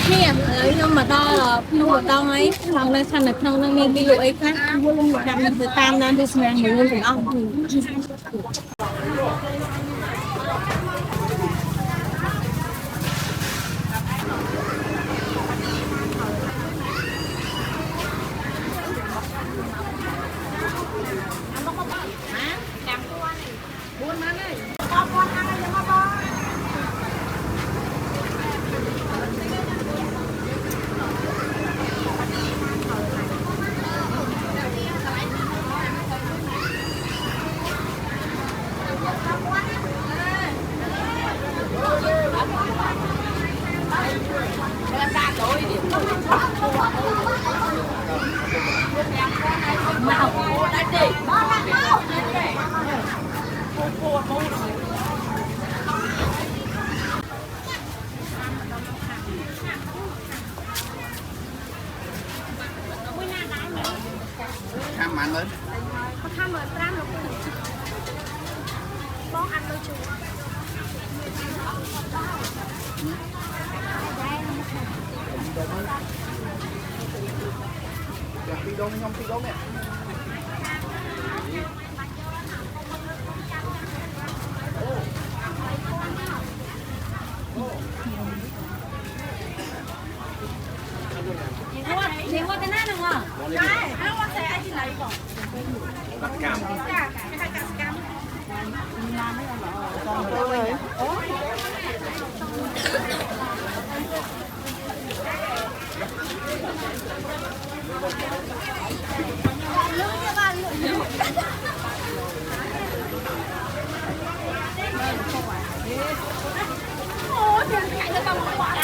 nè nhưng mà đo là không được đo ấy lòng lên xanh là không nên nên ví dụ ấy khác làm mình từ tam lên đi sang người luôn ông Tham ăn lên. Tham rồi, Pram nó cũng bón ăn đôi chú. Tí đốn không tí đốn nè. Thì qua cái nát được không? Đấy, nó qua xe anh chị lấy bỏ. Đặt cam. Cái hai cam. Ôi, trời ơi, nó còn quá.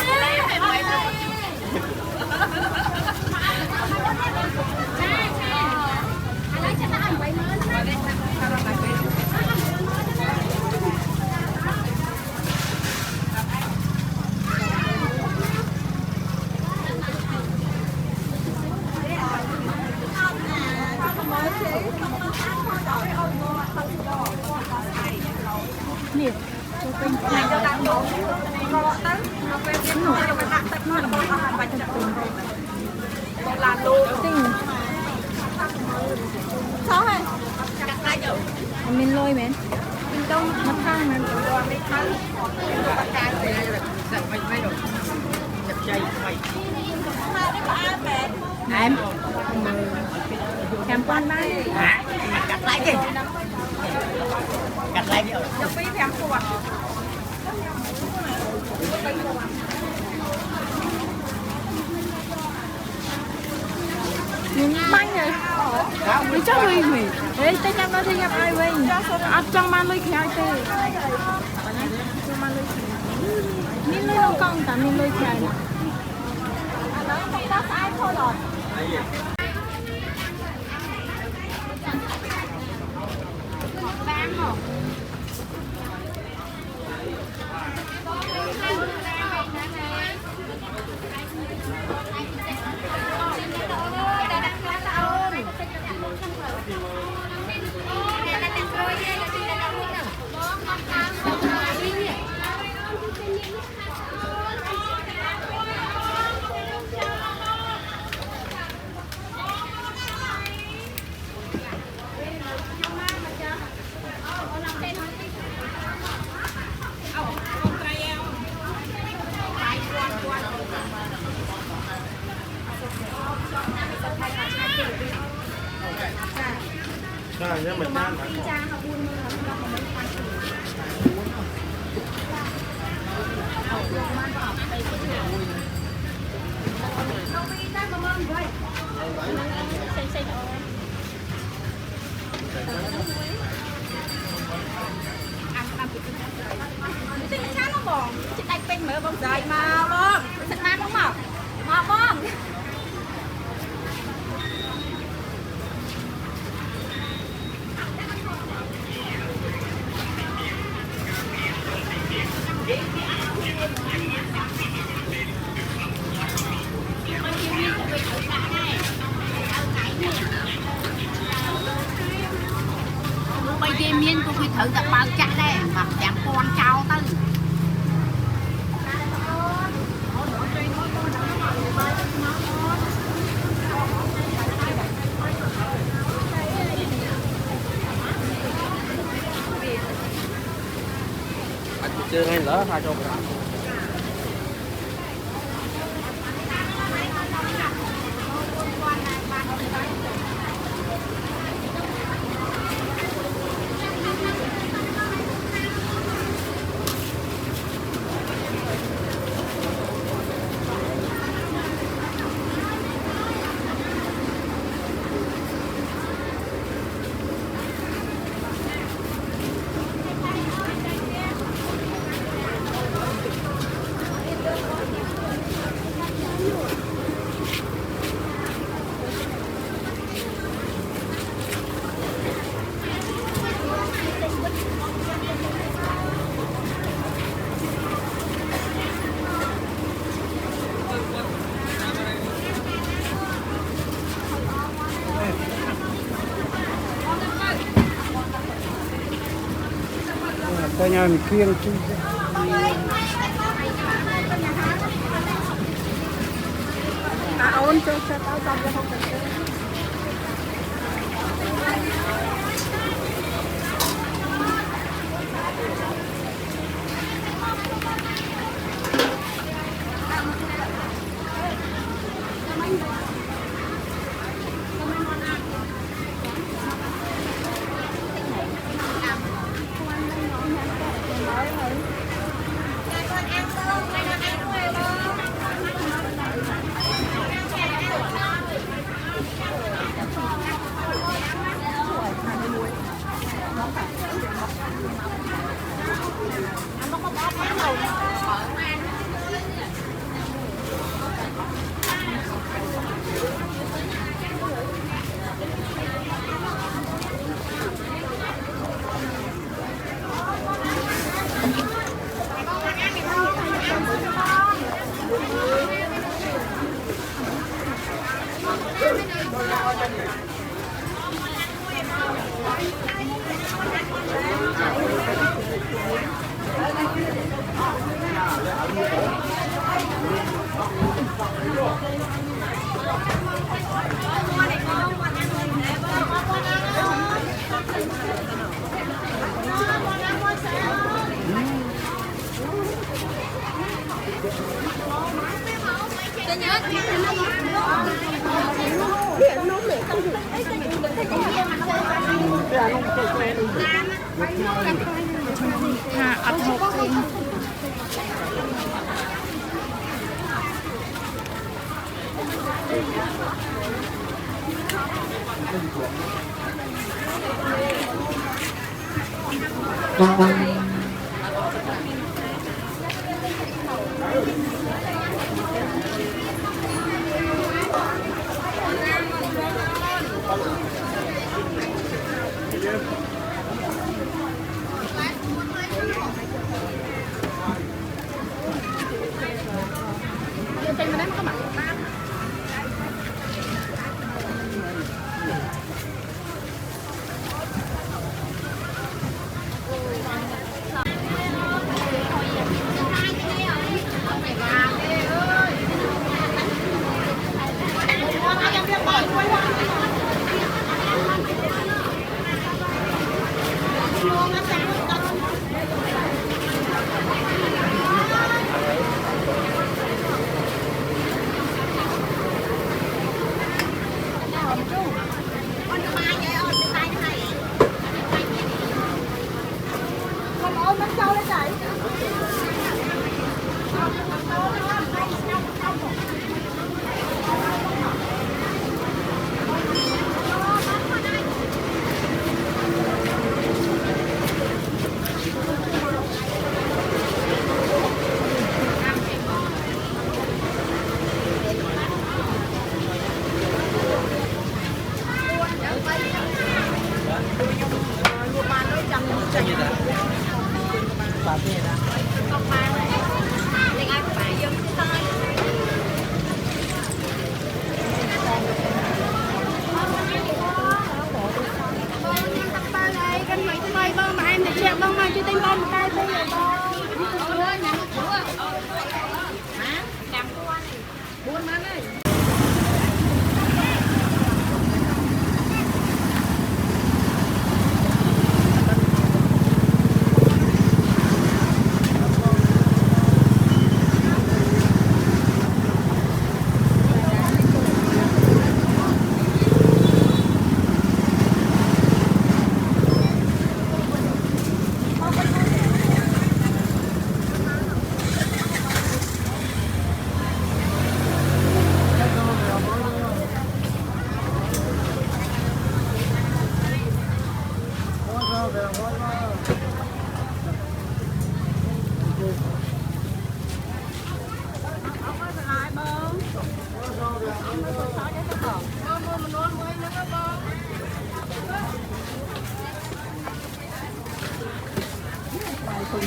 Này cho đặt bộ nó tới nó quen cái nó cho mình đặt nó là một con bạch chặt một là luôn tinh sao hả chặt tay rồi mình lôi mẹ mình đâu mất thang mà còn đi thang cái về chặt mày rồi chặt dây mày em con bay cắt lại đi cắt lại đi cho phí em của bánh rồi đi cho mình mì đấy tay nhắm nó thì nhắm ai mình ăn trong man lưới khéo tê mình lưới nó cong cả mình lưới khéo nó không có ai thôi rồi Nhưng mình ăn chị đánh pin mở bông dài mà bông thật ma bông mà bông bây giờ miên tôi phải thử tập bao chắc đây mà chẳng con trao tới chưa ngay lỡ hai cho Tao nhà mình kiêng chứ. Ôn cho tao cho không cần. Ăn hộp thêm.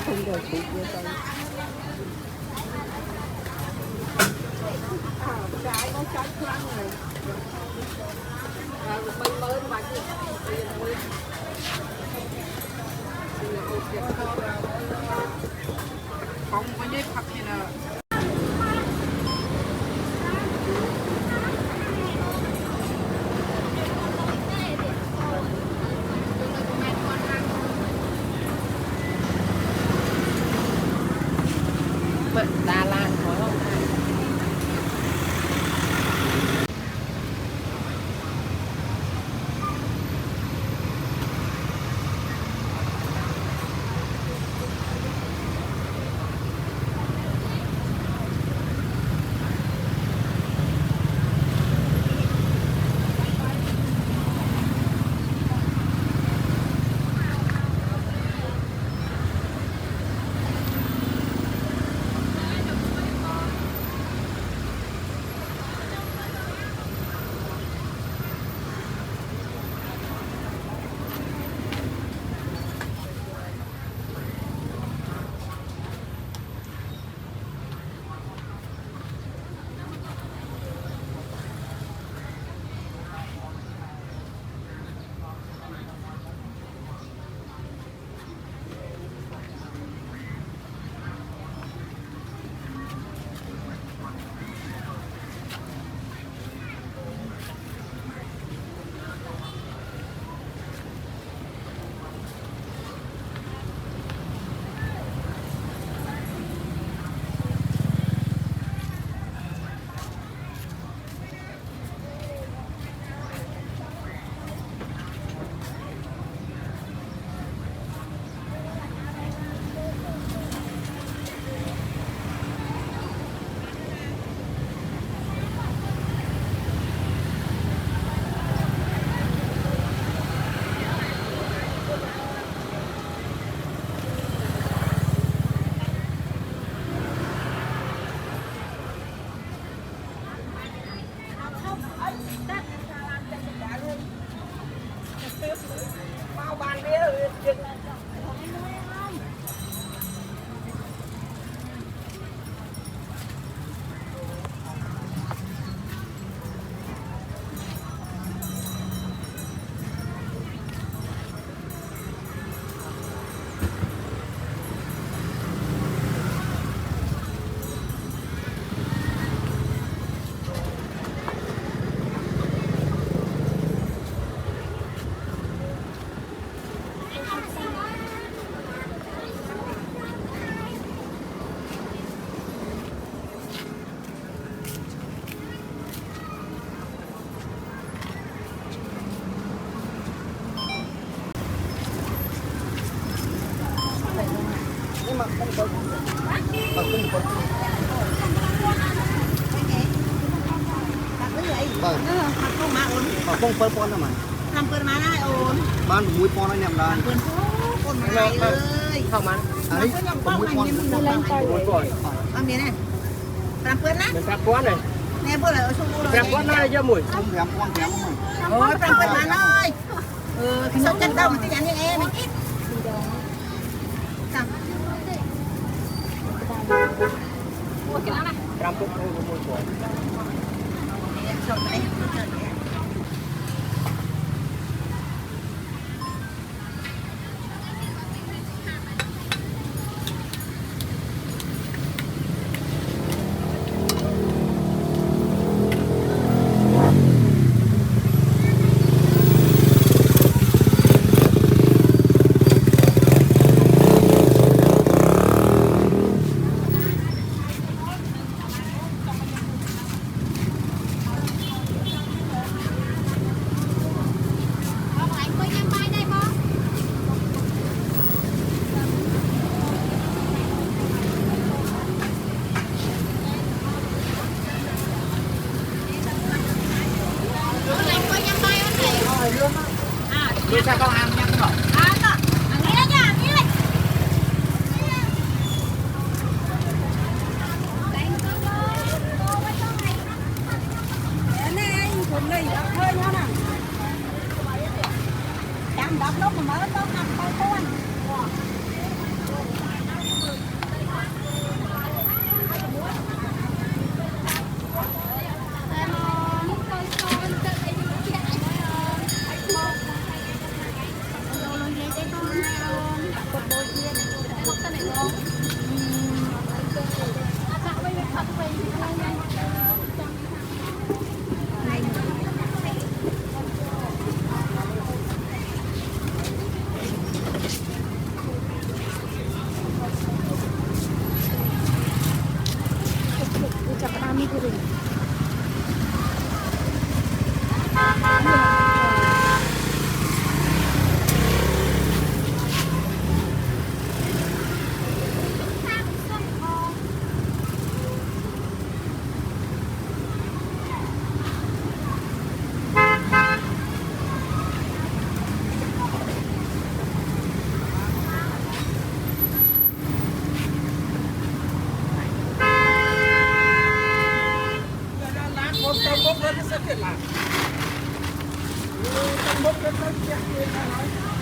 thùng rồi chụp vô tay cái nó trái khoan này mình mới mà không có dây phật gì nè Đà Lạt phải không? Không phơi pon đâu mà. Làm cơn mà này ổn. Ban mũi pon anh em đây. Cơn pon mà này ơi. Không ăn. Đấy, còn mũi pon mình lên coi rồi. Ăn miếng này. Làm cơn á. Mình cắt pon này. Nè bữa lại xuống bữa Cắt pon này cho mùi. Không thèm pon thèm không. Ôi, làm cơn mà ơi. Cái số chân đâu mà cái nhắn như em mình ít. Mua cái đó này. Trăm phút thôi mùi pon. Rồi đấy. Đi sao con ăn nha con. Đập lúc mà mở tóc nằm coi con. kami turun. Bốc lên nó sẽ tiện lại. Bốc lên nó sẽ tiện lại.